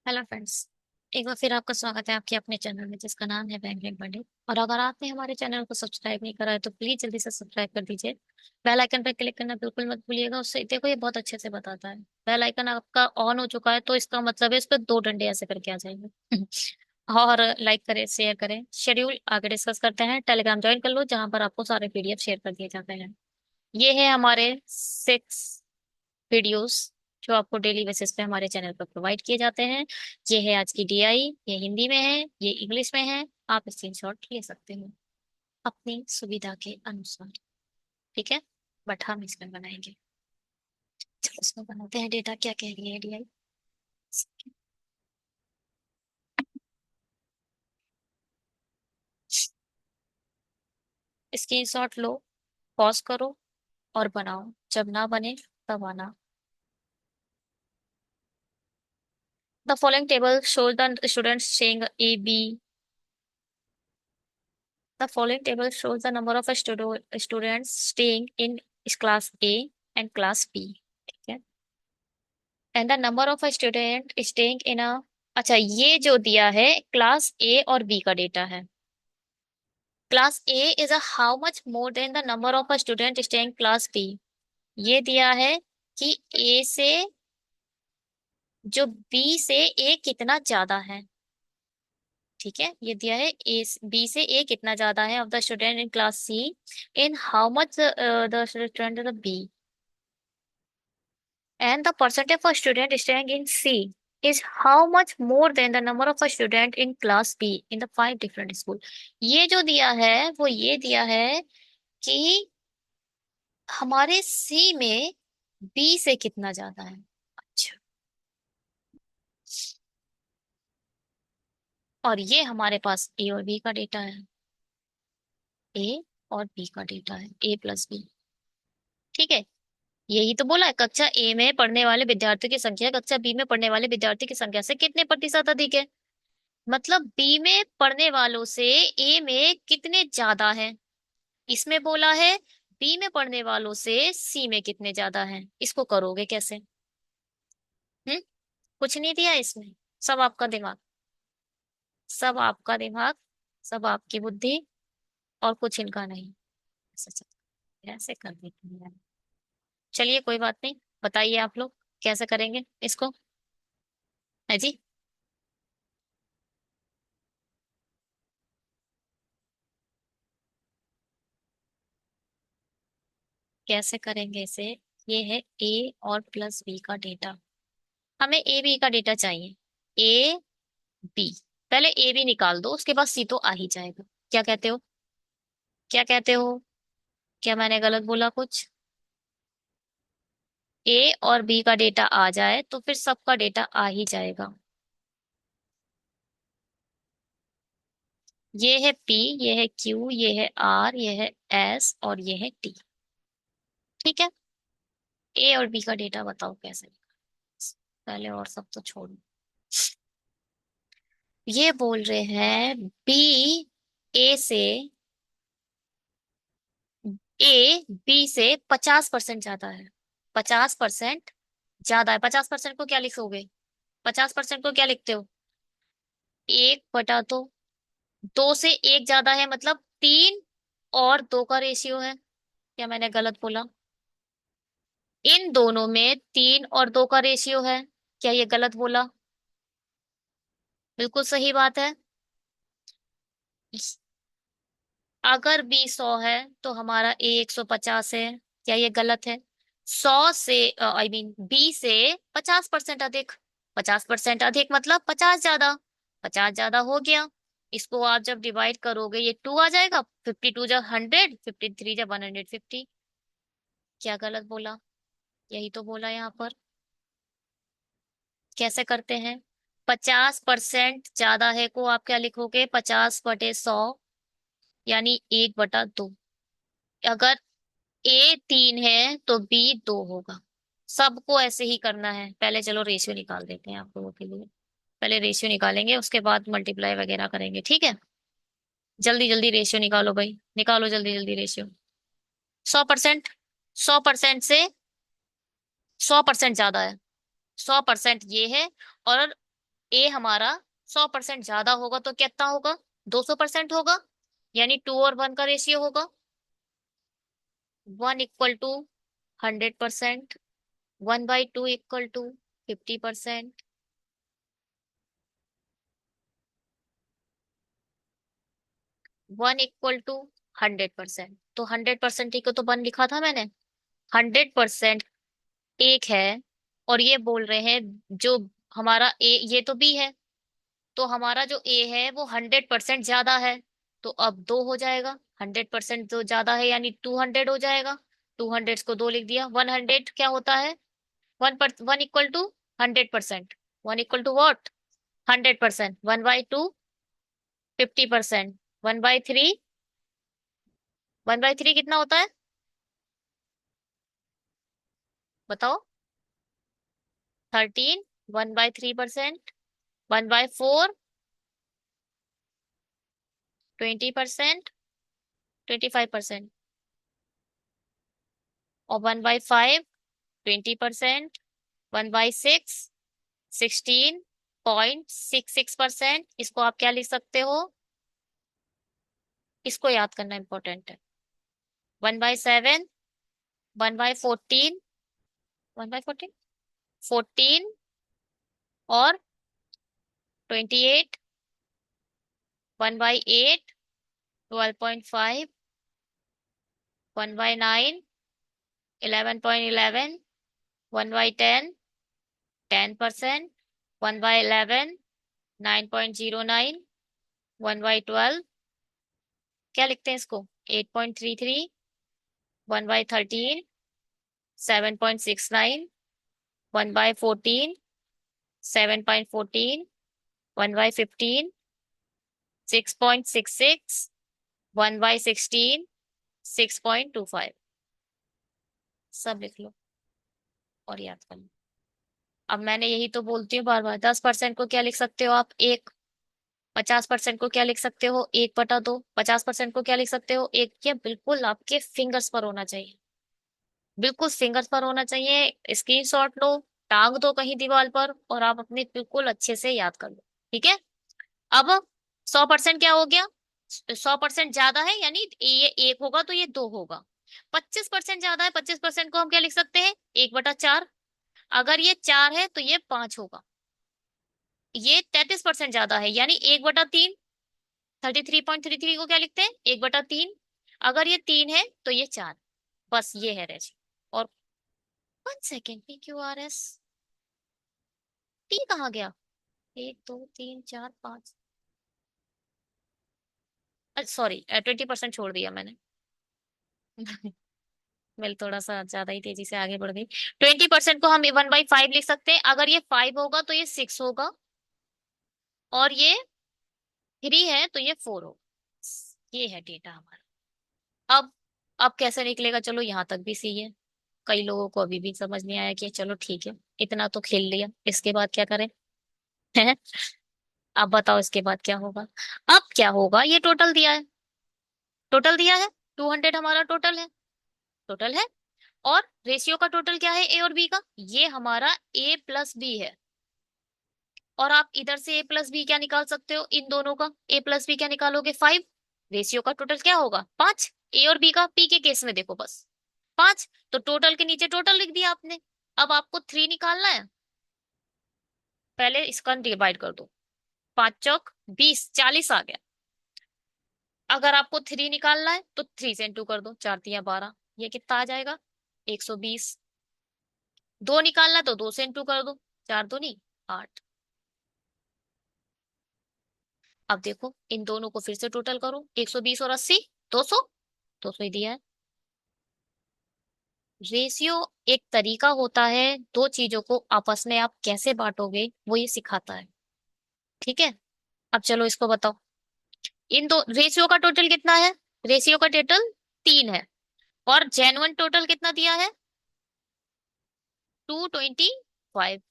Hello friends. एक बार फिर आपका स्वागत है आपके अपने चैनल में जिसका नाम है बैंकिंग पंडित। और अगर आपने हमारे चैनल को सब्सक्राइब नहीं करा है तो प्लीज जल्दी से सब्सक्राइब कर दीजिए। बेल आइकन पर क्लिक करना बिल्कुल मत भूलिएगा। उससे देखो ये बहुत अच्छे से बताता है। बेल आइकन आपका ऑन हो चुका है तो इसका मतलब है इस पर दो डंडे ऐसे करके आ जाएंगे। और लाइक करें, शेयर करें। शेड्यूल आगे डिस्कस करते हैं। टेलीग्राम ज्वाइन कर लो जहां पर आपको सारे पीडीएफ शेयर कर दिए जाते हैं। ये है हमारे 6 वीडियोस जो आपको डेली बेसिस पे हमारे चैनल पर प्रोवाइड किए जाते हैं। ये है आज की डीआई। ये हिंदी में है, ये इंग्लिश में है। आप स्क्रीनशॉट ले सकते हो अपनी सुविधा के अनुसार। ठीक है, बट हम इसमें बनाएंगे। चलो इसमें बनाते हैं। डेटा क्या कह रही है डीआई। स्क्रीनशॉट लो, पॉज करो और बनाओ। जब ना बने तब आना। The following table shows the students staying A, B. The following table shows the number of students staying in class A and class B. ठीक है, and the number of student staying in A. अच्छा, ये जो दिया है class ए और B का data है। Class A is a how much more than the number of student staying class B. ये दिया है कि ए से जो बी से ए कितना ज्यादा है। ठीक है, ये दिया है ए बी से ए कितना ज्यादा है of the student in class C in how much the student in B. And the percentage of student staying in C is how much more than the number of student in class B in the 5 different school। ये जो दिया है वो ये दिया है कि हमारे C में B से कितना ज्यादा है। अच्छा, और ये हमारे पास A और B का डेटा है। A और B का डेटा है, A प्लस बी। ठीक है, यही तो बोला है कक्षा ए में पढ़ने वाले विद्यार्थियों की संख्या कक्षा बी में पढ़ने वाले विद्यार्थी की संख्या से कितने प्रतिशत अधिक है। मतलब बी में पढ़ने वालों से ए में कितने ज्यादा हैं। इसमें बोला है बी में पढ़ने वालों से सी में कितने ज्यादा हैं। इसको करोगे कैसे? हम्म, कुछ नहीं दिया इसमें। सब आपका दिमाग, सब आपका दिमाग, सब आपकी बुद्धि, और कुछ इनका नहीं। ऐसे ऐसे कर देती है। चलिए कोई बात नहीं, बताइए आप लोग कैसे करेंगे इसको। है जी। कैसे करेंगे इसे। ये है ए और प्लस बी का डेटा। हमें ए बी का डेटा चाहिए। ए बी, पहले ए बी निकाल दो उसके बाद सी तो आ ही जाएगा। क्या कहते हो? क्या कहते हो? क्या मैंने गलत बोला कुछ? ए और बी का डेटा आ जाए तो फिर सबका डेटा आ ही जाएगा। ये है पी, ये है क्यू, ये है आर, ये है एस और ये है टी। ठीक है, ए और बी का डेटा बताओ कैसे। पहले और सब तो छोड़ो। ये बोल रहे हैं बी ए से, ए बी से 50% ज्यादा है। 50% ज्यादा है। 50% को क्या लिखोगे? 50% को क्या लिखते हो? 1/2। 2 से 1 ज्यादा है मतलब 3 और 2 का रेशियो है। क्या मैंने गलत बोला? इन दोनों में 3 और 2 का रेशियो है। क्या ये गलत बोला? बिल्कुल सही बात है। अगर बी 100 है तो हमारा ए 150 है। क्या ये गलत है? 100 से आई मीन बी से 50% अधिक। 50% अधिक मतलब 50 ज्यादा। 50 ज्यादा हो गया। इसको आप जब डिवाइड करोगे ये 2 आ जाएगा। 52 जब 100, 53 जब 150। क्या गलत बोला? यही तो बोला यहाँ पर। कैसे करते हैं? 50% ज्यादा है को आप क्या लिखोगे? 50/100 यानी 1/2। अगर ए 3 है तो बी 2 होगा। सबको ऐसे ही करना है। पहले चलो रेशियो निकाल देते हैं आप लोगों के लिए। पहले रेशियो निकालेंगे उसके बाद मल्टीप्लाई वगैरह करेंगे। ठीक है, जल्दी जल्दी रेशियो निकालो भाई, निकालो जल्दी जल्दी रेशियो। 100%, 100% से 100% ज्यादा है। 100% ये है और ए हमारा 100% ज्यादा होगा तो कितना होगा, 200% होगा, यानी 2 और 1 का रेशियो होगा, 1 = 100%, 1/2 = 50%, 1 = 100%। तो 100% को तो 1 लिखा था मैंने। 100% एक है, और ये बोल रहे हैं जो हमारा ए, ये तो बी है, तो हमारा जो ए है वो 100% ज्यादा है, तो अब 2 हो जाएगा। 100% जो ज्यादा है यानी 200 हो जाएगा। 200 को 2 लिख दिया। 100 क्या होता है, 1 = 100%। 1 = वॉट, 100%। 1/2 50%। 1/3, 1/3 कितना होता है बताओ, 13। 1/3%, 1/4 20%, 25%, और 1/5 20%, 1/6 16.66%। इसको आप क्या लिख सकते हो, इसको याद करना इंपॉर्टेंट है। 1/7, 1/14, 1/14 14, और 28, 1/8 12.5, 1/9 11.11, 1/10 10%, 1/11 9.09, 1/12 क्या लिखते हैं इसको, 8.33, 1/13 7.69, 1/14 7.14, 1/15 6.66, 1/16 6.25। सब लिख लो और याद कर लो। अब मैंने यही तो बोलती हूँ बार बार, 10% को क्या लिख सकते हो आप, एक। 50% को क्या लिख सकते हो, 1/2। 50% को क्या लिख सकते हो, एक। ये बिल्कुल आपके फिंगर्स पर होना चाहिए, बिल्कुल फिंगर्स पर होना चाहिए। स्क्रीनशॉट लो, टांग दो कहीं दीवार पर, और आप अपने बिल्कुल अच्छे से याद कर लो। ठीक है। अब 100% क्या हो गया, 100% ज्यादा है यानी ये एक होगा तो ये दो होगा। 25% ज्यादा है, 25% को हम क्या लिख सकते हैं, 1/4। अगर ये 4 है तो ये 5 होगा। ये 33% ज्यादा है यानी 1/3। 33.33 को क्या लिखते हैं, 1/3। अगर ये 3 है तो ये 4। बस ये है रेजी। और 1 सेकेंड, PQRS टी कहाँ गया, 1 2 3 4 5, सॉरी 20% छोड़ दिया मैंने। मैं थोड़ा सा ज्यादा ही तेजी से आगे बढ़ गई। 20% को हम 1/5 लिख सकते हैं। अगर ये 5 होगा तो ये 6 होगा, और ये 3 है तो ये 4 होगा। ये है डेटा हमारा। अब अब कैसे निकलेगा, चलो यहाँ तक भी सही है। कई लोगों को अभी भी समझ नहीं आया कि चलो ठीक है, इतना तो खेल लिया, इसके बाद क्या करें। हैं? अब बताओ इसके बाद क्या होगा। अब क्या होगा, ये टोटल दिया है, टोटल दिया है, 200 हमारा टोटल है, टोटल है। और रेशियो का टोटल क्या है, ए और बी का, ये हमारा A+B है। और आप इधर से A+B क्या निकाल सकते हो, इन दोनों का A+B क्या निकालोगे, 5। रेशियो का टोटल क्या होगा, 5। ए और बी का, पी के केस में देखो बस 5। तो टोटल के नीचे टोटल लिख दिया आपने। अब आपको 3 निकालना है, पहले इसका डिवाइड कर दो। 5 चौक 20, 40 आ गया। अगर आपको 3 निकालना है तो 3 से इंटू कर दो, 4 3 12, ये कितना आ जाएगा, 120। 2 निकालना है तो 2 से इंटू कर दो, 4 दूनी 8। अब देखो इन दोनों को फिर से टोटल करो, 120 और 80, 200। 200 ही दिया है। रेशियो एक तरीका होता है दो चीजों को आपस में आप कैसे बांटोगे, वो ये सिखाता है। ठीक है। अब चलो इसको बताओ, इन दो रेशियो का टोटल कितना है, रेशियो का टोटल 3 है, और जेन्युइन टोटल कितना दिया है, 225।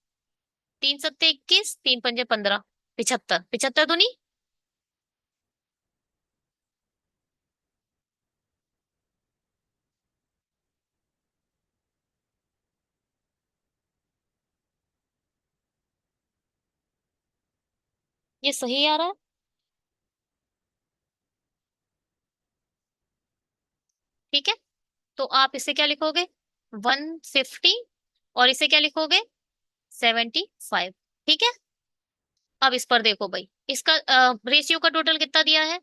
3 7 21, 3 5 15, 75। 75 दूनी ये सही आ रहा है। ठीक है, तो आप इसे क्या लिखोगे, 150, और इसे क्या लिखोगे, 75। ठीक है, अब इस पर देखो भाई, इसका रेशियो का टोटल कितना दिया है,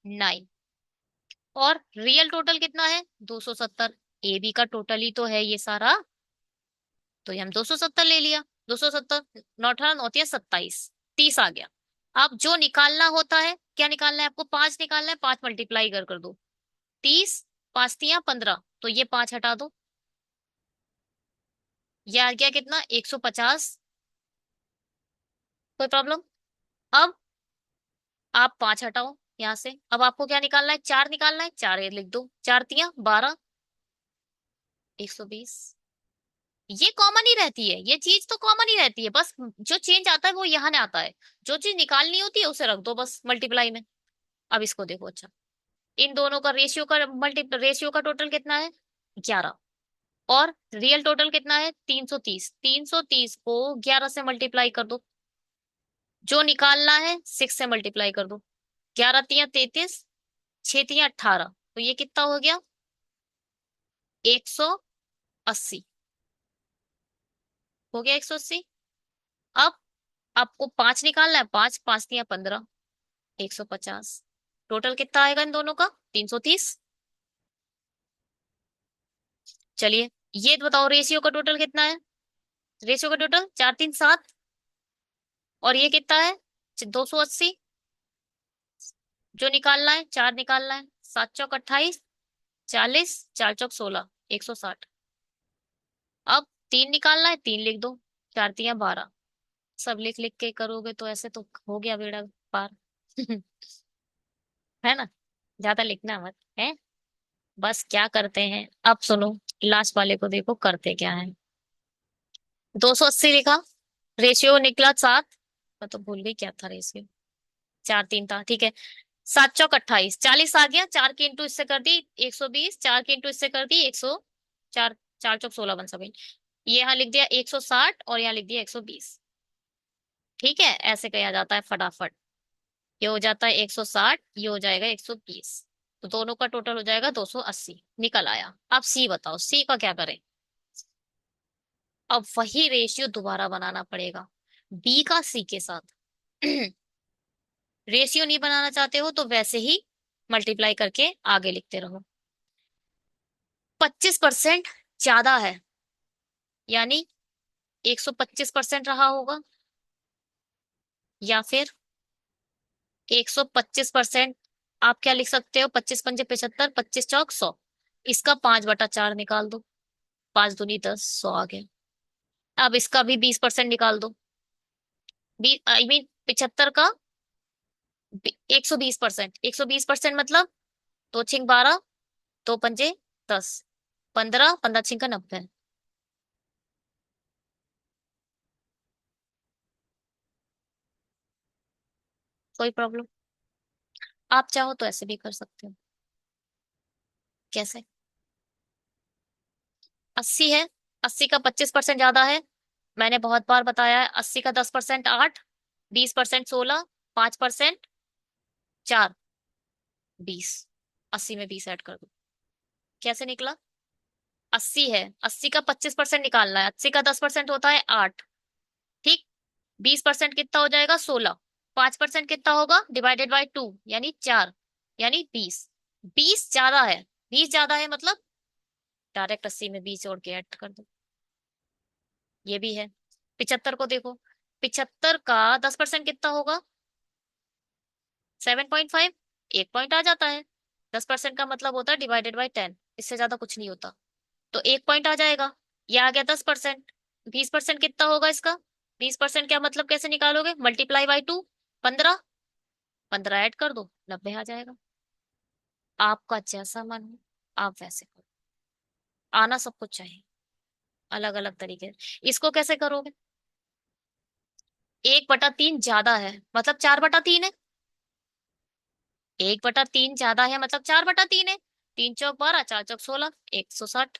9, और रियल टोटल कितना है, 270। ए बी का टोटल ही तो है ये सारा, तो ये हम 270 ले लिया। 270, 9 18 9 27, 30 आ गया। अब जो निकालना होता है, क्या निकालना है आपको, 5 निकालना है, 5 मल्टीप्लाई कर दो, 30, 5 3 15, तो ये 5 हटा दो, ये आ गया कितना, 150। कोई प्रॉब्लम। अब आप 5 हटाओ यहाँ से, अब आपको क्या निकालना है, 4 निकालना है, 4 ये लिख दो, 4 3 12, 120। ये कॉमन ही रहती है, ये चीज तो कॉमन ही रहती है, बस जो चेंज आता है वो यहाँ ने आता है। जो चीज निकालनी होती है उसे रख दो बस मल्टीप्लाई में। अब इसको देखो, अच्छा, इन दोनों का रेशियो का टोटल कितना है, 11, और रियल टोटल कितना है, 330। 330 को 11 से मल्टीप्लाई कर दो, जो निकालना है 6 से मल्टीप्लाई कर दो, 11 3 33, 6 3 18, तो ये कितना हो गया, 180। हो गया 180। अब आपको 5 निकालना है, 5 5 3 15, 150। टोटल कितना आएगा इन दोनों का, 330। चलिए, ये बताओ रेशियो का टोटल कितना है, रेशियो का टोटल 4 3 7, और ये कितना है, 280। जो निकालना है, 4 निकालना है, 7 चौक 28, 40, 4 चौक 16, 160। अब 3 निकालना है, 3 लिख दो, 4 3 12। सब लिख लिख के करोगे तो ऐसे तो हो गया बेड़ा पार। है ना, ज्यादा लिखना मत है। बस क्या करते हैं, अब सुनो, लास्ट वाले को देखो करते क्या है। 280 लिखा, रेशियो निकला 7, मैं तो भूल गई क्या था रेशियो, 4 3 था, ठीक है। 7 चौक 28, 40 आ गया, 4 के इंटू इससे कर दी 120, 4 के इंटू इससे कर दी 100, 4 4 चौक 16 बन सके। ये यहाँ लिख दिया 160, और यहाँ लिख दिया 120। ठीक है, ऐसे किया जाता है फटाफट। ये हो जाता है 160, ये हो जाएगा 120, तो दोनों का टोटल हो जाएगा 280, निकल आया। अब सी बताओ, सी का क्या करें। अब वही रेशियो दोबारा बनाना पड़ेगा, बी का सी के साथ। रेशियो नहीं बनाना चाहते हो तो वैसे ही मल्टीप्लाई करके आगे लिखते रहो। 25% ज्यादा है, यानी 125% रहा होगा, या फिर 125%। आप क्या लिख सकते हो, 25 5 75, 25 चौक 100, इसका 5/4 निकाल दो, 5 दूनी 10, 100 आ गया। अब इसका भी 20% निकाल दो, 20 75 का 120%। 120% मतलब 2 6 12, 2 5 10, 15, 15 6 90। कोई प्रॉब्लम, आप चाहो तो ऐसे भी कर सकते हो। कैसे, 80 है, 80 का 25% ज्यादा है, मैंने बहुत बार बताया है। 80 का 10% 8, 20% 16, 5% 4, 20। 80 में 20 ऐड कर दो, कैसे निकला, 80 है, 80 का 25% निकालना है, 80 का 10% होता है 8, ठीक। 20% कितना हो जाएगा, 16। 5% कितना होगा, डिवाइडेड बाई 2 यानी 4, यानी 20। 20 ज्यादा है, 20 ज्यादा है मतलब डायरेक्ट 80 में 20 जोड़ के ऐड कर दो। ये भी है। 75 को देखो, 75 का 10% कितना होगा, 7.5, 1 पॉइंट आ जाता है। 10% का मतलब होता है डिवाइडेड बाई 10, इससे ज्यादा कुछ नहीं होता, तो 1 पॉइंट आ जाएगा। ये आ गया 10%। 20% कितना होगा इसका, 20% क्या मतलब कैसे निकालोगे, मल्टीप्लाई बाई 2, 15, 15 ऐड कर दो, 90 आ जाएगा। आपका जैसा मन हो आप वैसे करो, आना सब कुछ चाहिए, अलग अलग तरीके। इसको कैसे करोगे, 1/3 ज्यादा है मतलब 4/3 है, 1/3 ज्यादा है मतलब 4/3 है। 3 चौक 12, 4 चौक 16, 160।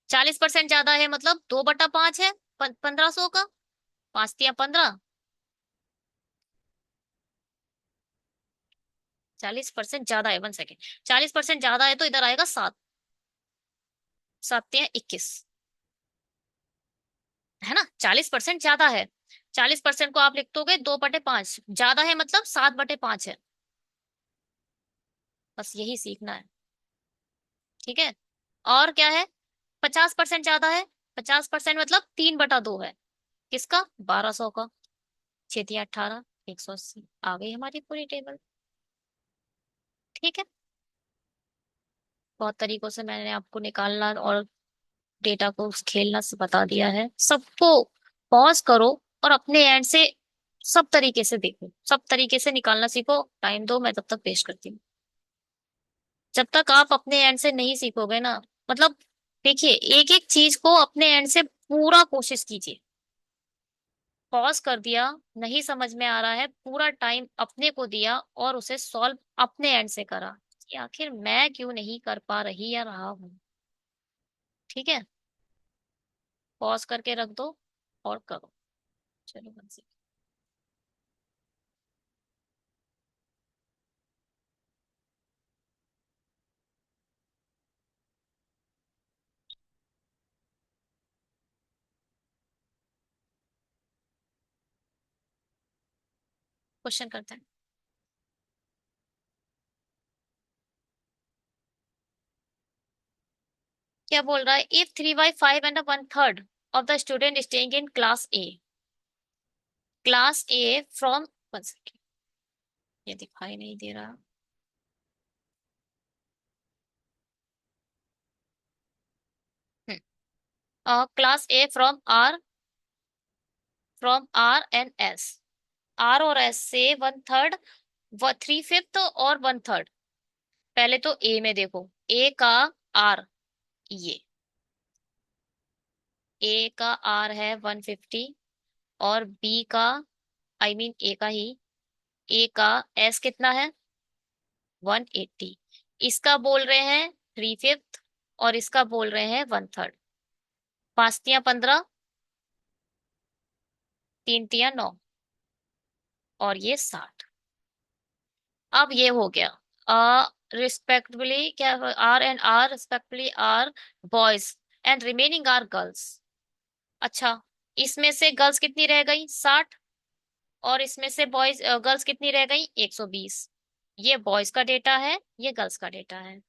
40% ज्यादा है मतलब 2/5 है, 1500 का, 5 3 15, 40% ज्यादा है, 1 सेकेंड। 40% ज्यादा है तो इधर आएगा 7, 7 या 21, है ना। 40% ज्यादा है, 40% को आप लिख दोगे 2/5, ज्यादा है मतलब 7/5 है। बस यही सीखना है, ठीक है। और क्या है, 50% ज्यादा है, 50% मतलब 3/2 है, किसका, 1200 का। 6 × 18, 180, आ गई हमारी पूरी टेबल। ठीक है, बहुत तरीकों से मैंने आपको निकालना और डेटा को खेलना से बता दिया है सबको। पॉज करो और अपने एंड से सब तरीके से देखो, सब तरीके से निकालना सीखो। टाइम दो, मैं तब तक पेश करती हूँ। जब तक आप अपने एंड से नहीं सीखोगे ना, मतलब देखिए, एक एक चीज को अपने एंड से पूरा कोशिश कीजिए। पॉज कर दिया, नहीं समझ में आ रहा है, पूरा टाइम अपने को दिया और उसे सॉल्व अपने एंड से करा कि आखिर मैं क्यों नहीं कर पा रही या रहा हूँ। ठीक है, पॉज करके रख दो और करो। चलो बंसी, क्वेश्चन करते हैं। क्या बोल रहा है, if 3/5 and 1/3 of the student staying in class A, class A from, ये दिखाई नहीं दे रहा। Class A from R and S, R और एस से 1/3, 3/5 और 1/3। पहले तो ए में देखो, ए का आर, ये ए का आर है 150, और बी का, आई मीन ए का ही, ए का एस कितना है 180। इसका बोल रहे हैं 3/5 और इसका बोल रहे हैं 1/3। 5 × 15, 3 × 9, और ये 60। अब ये हो गया, रिस्पेक्टिवली क्या, R and R respectively are boys and remaining are girls. अच्छा, इसमें से गर्ल्स कितनी रह गई 60, और इसमें से बॉयज गर्ल्स कितनी रह गई 120। ये बॉयज का डेटा है, ये गर्ल्स का डेटा है।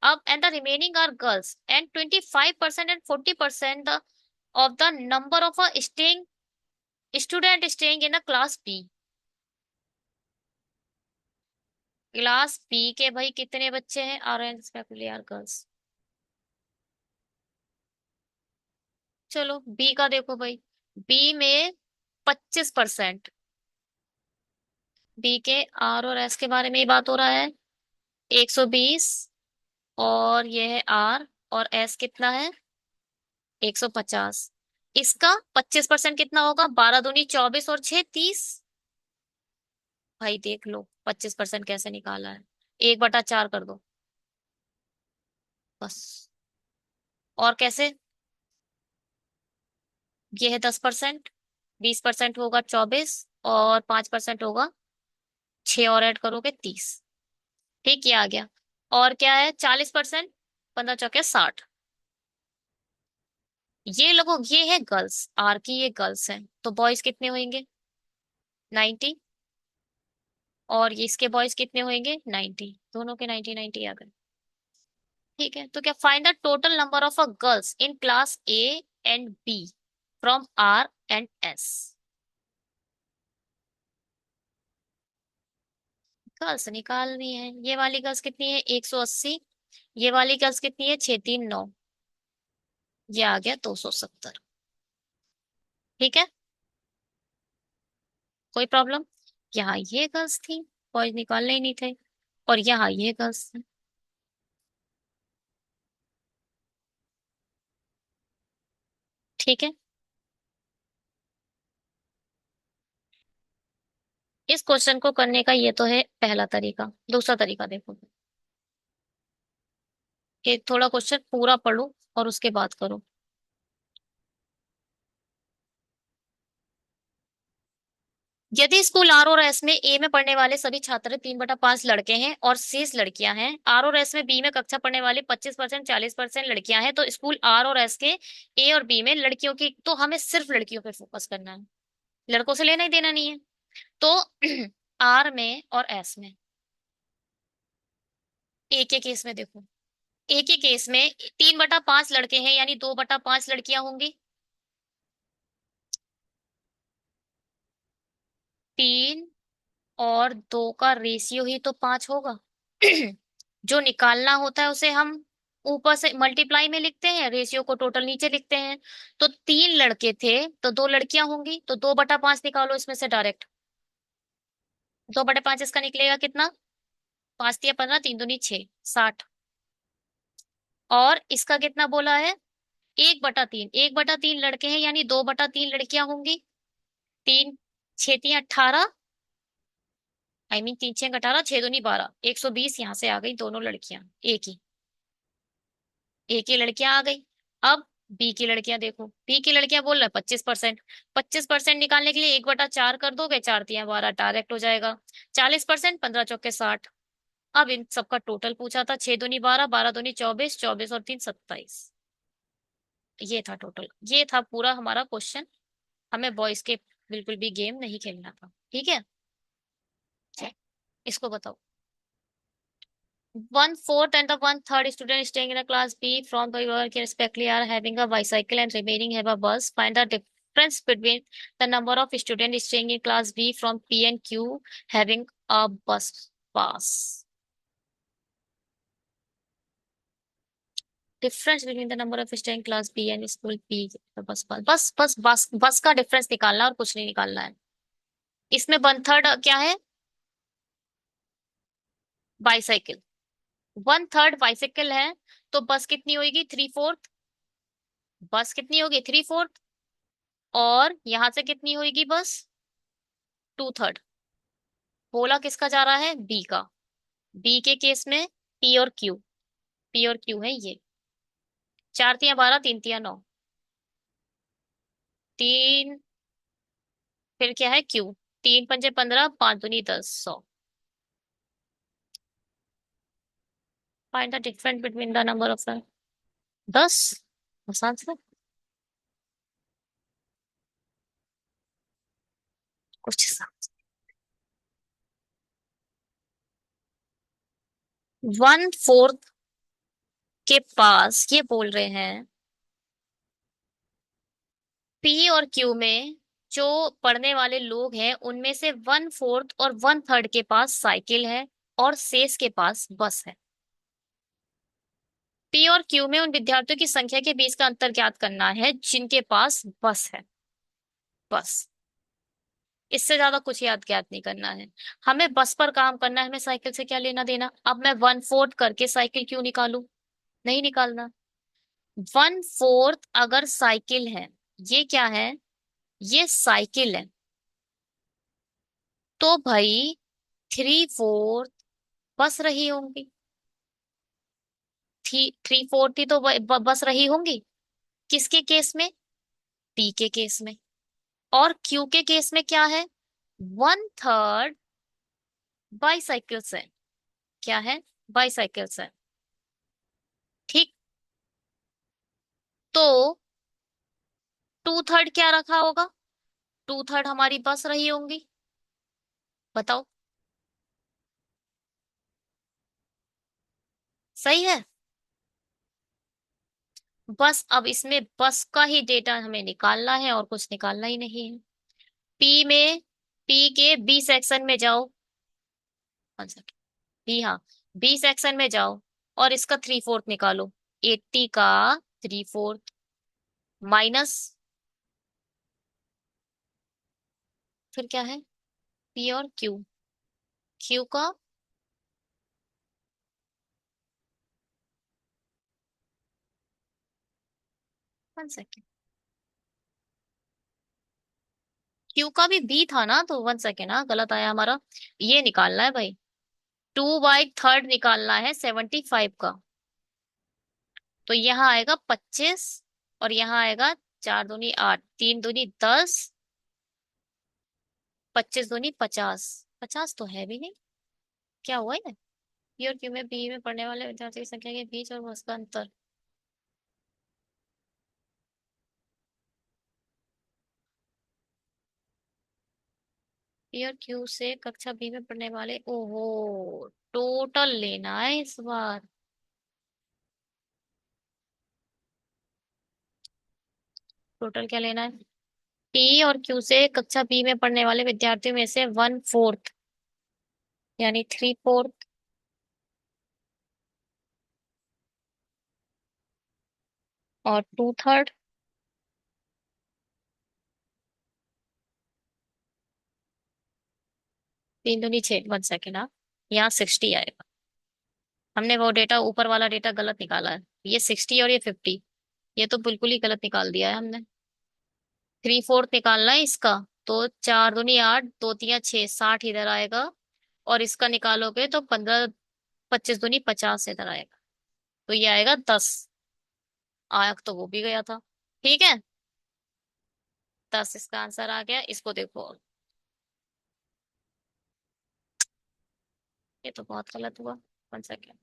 अब and the remaining are girls and 25% and 40% of the number of a staying student staying in a class B. Class B के भाई कितने बच्चे हैं, R and respectively are girls. चलो बी का देखो भाई, बी में 25%, बी के आर और एस के बारे में ही बात हो रहा है, 120, और ये है आर, और एस कितना है 150। इसका 25% कितना होगा, 12 दूनी 24 और 6 30। भाई देख लो 25% कैसे निकाला है, 1/4 कर दो बस। और कैसे, ये है 10%, 20% होगा 24, और 5% होगा 6, और ऐड करोगे 30। ठीक, ये आ गया। और क्या है 40%, 15 × 4 = 60। ये लोगों, ये है गर्ल्स, आर की ये गर्ल्स हैं, तो बॉयज कितने होंगे 90, और ये इसके बॉयज कितने होंगे 90, दोनों के 90 90 आ गए। ठीक है, तो क्या, find the total number of a girls in class A and B from R and S. Girls निकालनी है, ये वाली गर्ल्स कितनी है 180, ये वाली गर्ल्स कितनी है 6 3 9, ये आ गया 270। ठीक है, कोई प्रॉब्लम। यहाँ ये गर्ल्स थी, बॉयज निकालने ही नहीं थे, और यहाँ ये गर्ल्स थे। ठीक है, इस क्वेश्चन को करने का ये तो है पहला तरीका। दूसरा तरीका देखो, एक थोड़ा क्वेश्चन पूरा पढ़ो और उसके बाद करो। यदि स्कूल आर और एस में ए में पढ़ने वाले सभी छात्र 3/5 लड़के हैं और शेष लड़कियां हैं, आर और एस में बी में कक्षा पढ़ने वाले 25% 40% लड़कियां हैं, तो स्कूल आर और एस के ए और बी में लड़कियों की, तो हमें सिर्फ लड़कियों पे फोकस करना है, लड़कों से लेना ही देना नहीं है। तो आर में और एस में, ए के केस में देखो, ए के केस में 3/5 लड़के हैं यानी 2/5 लड़कियां होंगी। 3 और 2 का रेशियो ही तो 5 होगा। जो निकालना होता है उसे हम ऊपर से मल्टीप्लाई में लिखते हैं, रेशियो को टोटल नीचे लिखते हैं। तो 3 लड़के थे तो 2 लड़कियां होंगी, तो 2/5 निकालो इसमें से डायरेक्ट। 2/5 इसका निकलेगा कितना? 5 या 15, 3 दूनी 6, 60। और इसका कितना बोला है? 1/3, 1/3 लड़के हैं यानी 2/3 लड़कियां होंगी। 3 6 3 18, आई मीन 3 6 18, 6 दूनी 12, 120 यहाँ से आ गई दोनों लड़कियां, एक ही लड़कियां आ गई। अब बी की लड़कियां देखो, बी की लड़कियां बोल रहा है 25%। 25% निकालने के लिए 1/4 कर दोगे, 4 3 12 डायरेक्ट हो जाएगा। 40%, 15 चौके 60। अब इन सबका टोटल पूछा था, 6 दूनी 12, 12 दूनी 24, 24 और 3 27। ये था टोटल, ये था पूरा हमारा क्वेश्चन। हमें बॉयज के बिल्कुल भी गेम नहीं खेलना था, ठीक है। इसको बताओ। 1/4 and the 1/3 student staying in a class B from the work respectively are having a bicycle and remaining have a bus. Find the difference between the number of students staying in class B from P and Q having a bus pass. Difference between the number of staying in class B and school P the bus pass. बस का difference निकालना है और कुछ नहीं निकालना है। इसमें 1/3 क्या है? बाइसाइकिल। 1/3 बाइसाइकिल है, तो बस कितनी होगी? 3/4। बस कितनी होगी? 3/4। और यहां से कितनी होगी बस? 2/3। बोला किसका जा रहा है? बी का। बी के केस में पी और क्यू, पी और क्यू है ये। 4 3 12, 3 3 9, 3, फिर क्या है? क्यू। 3 5 15, 5 दूनी 10, 100। Find the difference between the number of 10। आसान से कुछ 1/4 के पास ये बोल रहे हैं पी और क्यू में जो पढ़ने वाले लोग हैं उनमें से 1/4 और 1/3 के पास साइकिल है और शेष के पास बस है। पी और क्यू में उन विद्यार्थियों की संख्या के बीच का अंतर ज्ञात करना है जिनके पास बस है। बस, इससे ज्यादा कुछ याद ज्ञात नहीं करना है। हमें बस पर काम करना है, हमें साइकिल से क्या लेना देना। अब मैं 1/4 करके साइकिल क्यों निकालू? नहीं निकालना। 1/4 अगर साइकिल है, ये क्या है? ये साइकिल है, तो भाई 3/4 बस रही होंगी। 3/4 ही तो बस रही होंगी। किसके केस में? पी के केस में। और क्यू के केस में क्या है? 1/3 बाईसाइकिल्स है। क्या है? बाईसाइकिल्स है। ठीक। तो 2/3 क्या रखा होगा? 2/3 हमारी बस रही होंगी। बताओ, सही है। बस अब इसमें बस का ही डेटा हमें निकालना है और कुछ निकालना ही नहीं है। पी में, पी के बी सेक्शन में जाओ। बी, हाँ, बी सेक्शन में जाओ और इसका 3/4 निकालो। 80 का 3/4 माइनस, फिर क्या है? पी और क्यू, क्यू का 1 सेकेंड, क्यू का भी बी था ना, तो 1 सेकेंड, हाँ गलत आया हमारा। ये निकालना है भाई, 2/3 निकालना है 75 का। तो यहाँ आएगा 25 और यहाँ आएगा 4 दूनी 8, 3 दूनी 10, 25 दूनी 50, 50 तो है भी नहीं। क्या हुआ है? पी और क्यू में बी में पढ़ने वाले विद्यार्थी की संख्या के बीच और उसका अंतर। पी और क्यू से कक्षा बी में पढ़ने वाले, ओहो, टोटल लेना है इस बार। टोटल क्या लेना है? पी और क्यू से कक्षा बी में पढ़ने वाले विद्यार्थियों में से 1/4, यानी 3/4, और 2/3। 3 दूनी 6, 1 सेकेंड। हाँ, यहाँ 60 आएगा। हमने वो डेटा, ऊपर वाला डेटा गलत निकाला है। ये 60 और ये 50, ये तो बिल्कुल ही गलत निकाल दिया है हमने। 3/4 निकालना है इसका। तो 4 दूनी 8, 2 तिया 6, 60 इधर आएगा। और इसका निकालोगे तो 15, 25 दूनी 50 इधर आएगा। तो ये आएगा 10। आयक तो वो भी गया था। ठीक है, 10 इसका आंसर आ गया। इसको देखो, ये तो बहुत गलत हुआ। 1 second.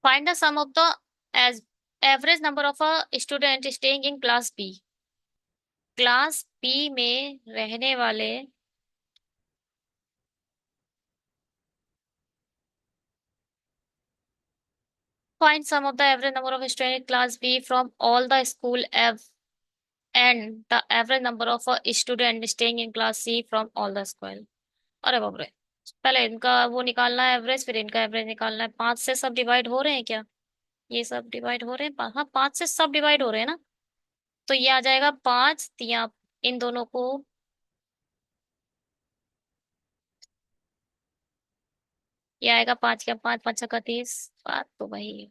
Find the sum of the age average number of a student staying in class B. Class B में रहने वाले। Find sum of the average number of student in class B from all the school and the average number of student staying in class C from all the school. अरे बाप रे, पहले इनका वो निकालना है एवरेज, फिर इनका एवरेज निकालना है। 5 से सब डिवाइड हो रहे हैं क्या? ये सब डिवाइड हो रहे हैं, हाँ 5 से सब डिवाइड हो रहे हैं ना। तो ये आ जाएगा 5 तिया, इन दोनों को। ये आएगा 5 क्या 5, 5 का 30। बात तो वही है।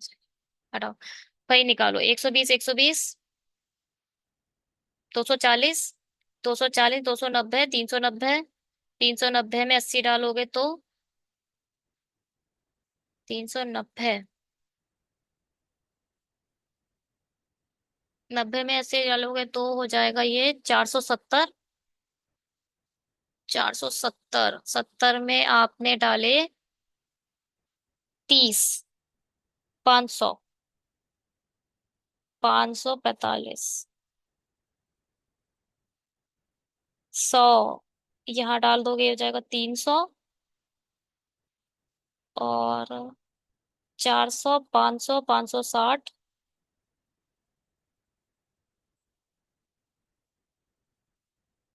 हटाओ, भाई निकालो। 120, 120, 240, 240, 290, 390। 390 में 80 डालोगे तो 390। 90 में 80 डालोगे तो हो जाएगा ये 470। 470, 70 में आपने डाले 30। 500, 545, 100। यहाँ डाल दोगे हो जाएगा 300। और 400, 500, 560,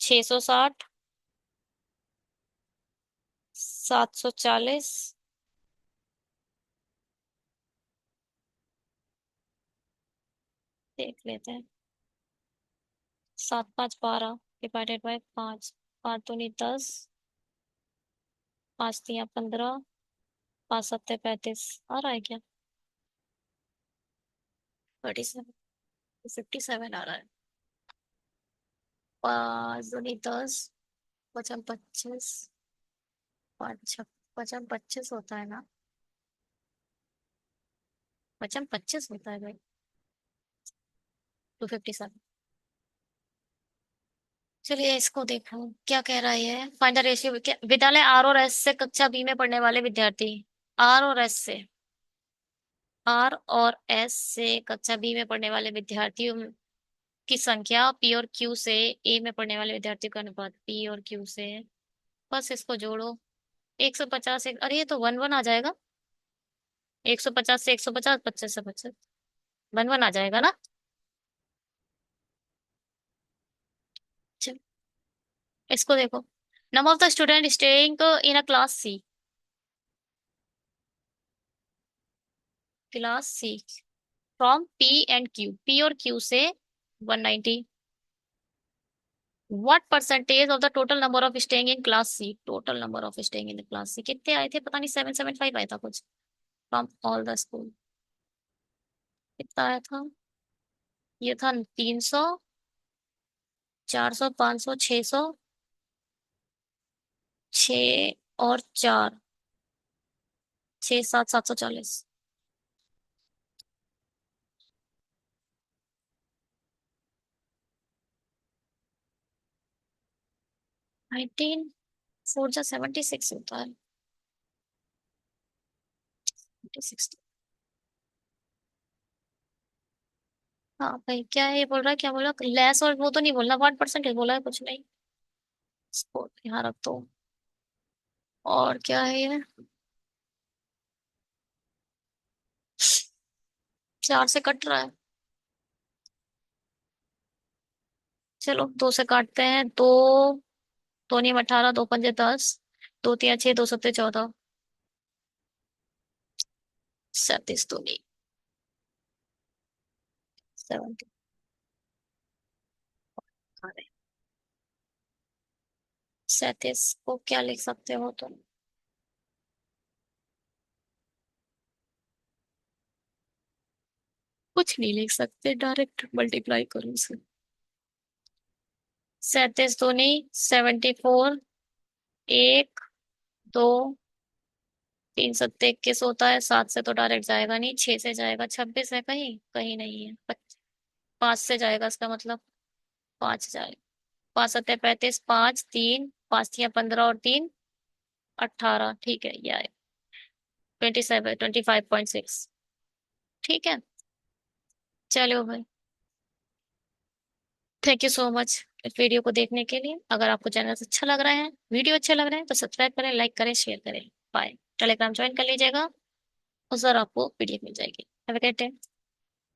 660, 740। देख लेते हैं। 7×5 = 12, डिवाइडेड बाय 5। 5 दूनी 10, 5 तिया 15, 5 सत्ते 35। आ रहा है क्या? 37, 57 आ रहा है। 5 दूनी 10, 5×25, 5×25 होता है ना? 5×25 होता है भाई। 257। चलिए इसको देखो क्या कह रहा है ये। Find the ratio. विद्यालय आर और एस से कक्षा बी में पढ़ने वाले विद्यार्थी। आर और एस से, आर और एस से कक्षा बी में पढ़ने वाले विद्यार्थियों की संख्या, पी और क्यू से ए में पढ़ने वाले विद्यार्थियों का अनुपात, पी और क्यू से। बस इसको जोड़ो। 150 एक, अरे ये तो 1-1 आ जाएगा। 150 से 150, 25 से 25, 1-1 आ जाएगा ना। चल, इसको देखो। Number of the student staying in a class C. Class C from P and Q, P और क्यू से 190। What percentage of the total number of staying in class C. Total number of staying in the class C कितने आए थे? पता नहीं, 775 आया था कुछ। फ्रॉम ऑल द स्कूल कितना आया था? ये था 300। 400, 500, 600, 6 और 4, 6, 7, 740। 19, 4 जा 76 होता है। 76। हाँ भाई, क्या है ये बोल रहा है, क्या बोला, लेस और वो तो नहीं बोलना, 1% बोला है, कुछ नहीं। इसको यहाँ रख दो। और क्या है ये, 4 से कट रहा है। चलो 2 से काटते हैं। दो, दो नहीं 18, 2 पंजे 10, 2 3 6, 2 7 14, 37 तो नहीं, 70। 37 को क्या लिख सकते हो तुम? कुछ नहीं लिख सकते, डायरेक्ट मल्टीप्लाई करो इसे। 37 तो नहीं, 74। 1, 2, 3 7 21 होता है। 7 से तो डायरेक्ट जाएगा नहीं, 6 से जाएगा। 26 है कहीं, कहीं नहीं है। 5 से जाएगा, इसका मतलब 5 जाएगा। 5 7 35, 5 3 5 3 15 और 3 18, ठीक है ये आए। 27, 25.6। ठीक है। चलो भाई, थैंक यू सो मच इस वीडियो को देखने के लिए। अगर आपको चैनल अच्छा लग रहा है, वीडियो अच्छे लग रहे हैं, तो सब्सक्राइब करें, लाइक करें, शेयर करें। बाय। टेलीग्राम ज्वाइन कर लीजिएगा, उस पर आपको पीडीएफ मिल जाएगी। Have a great day.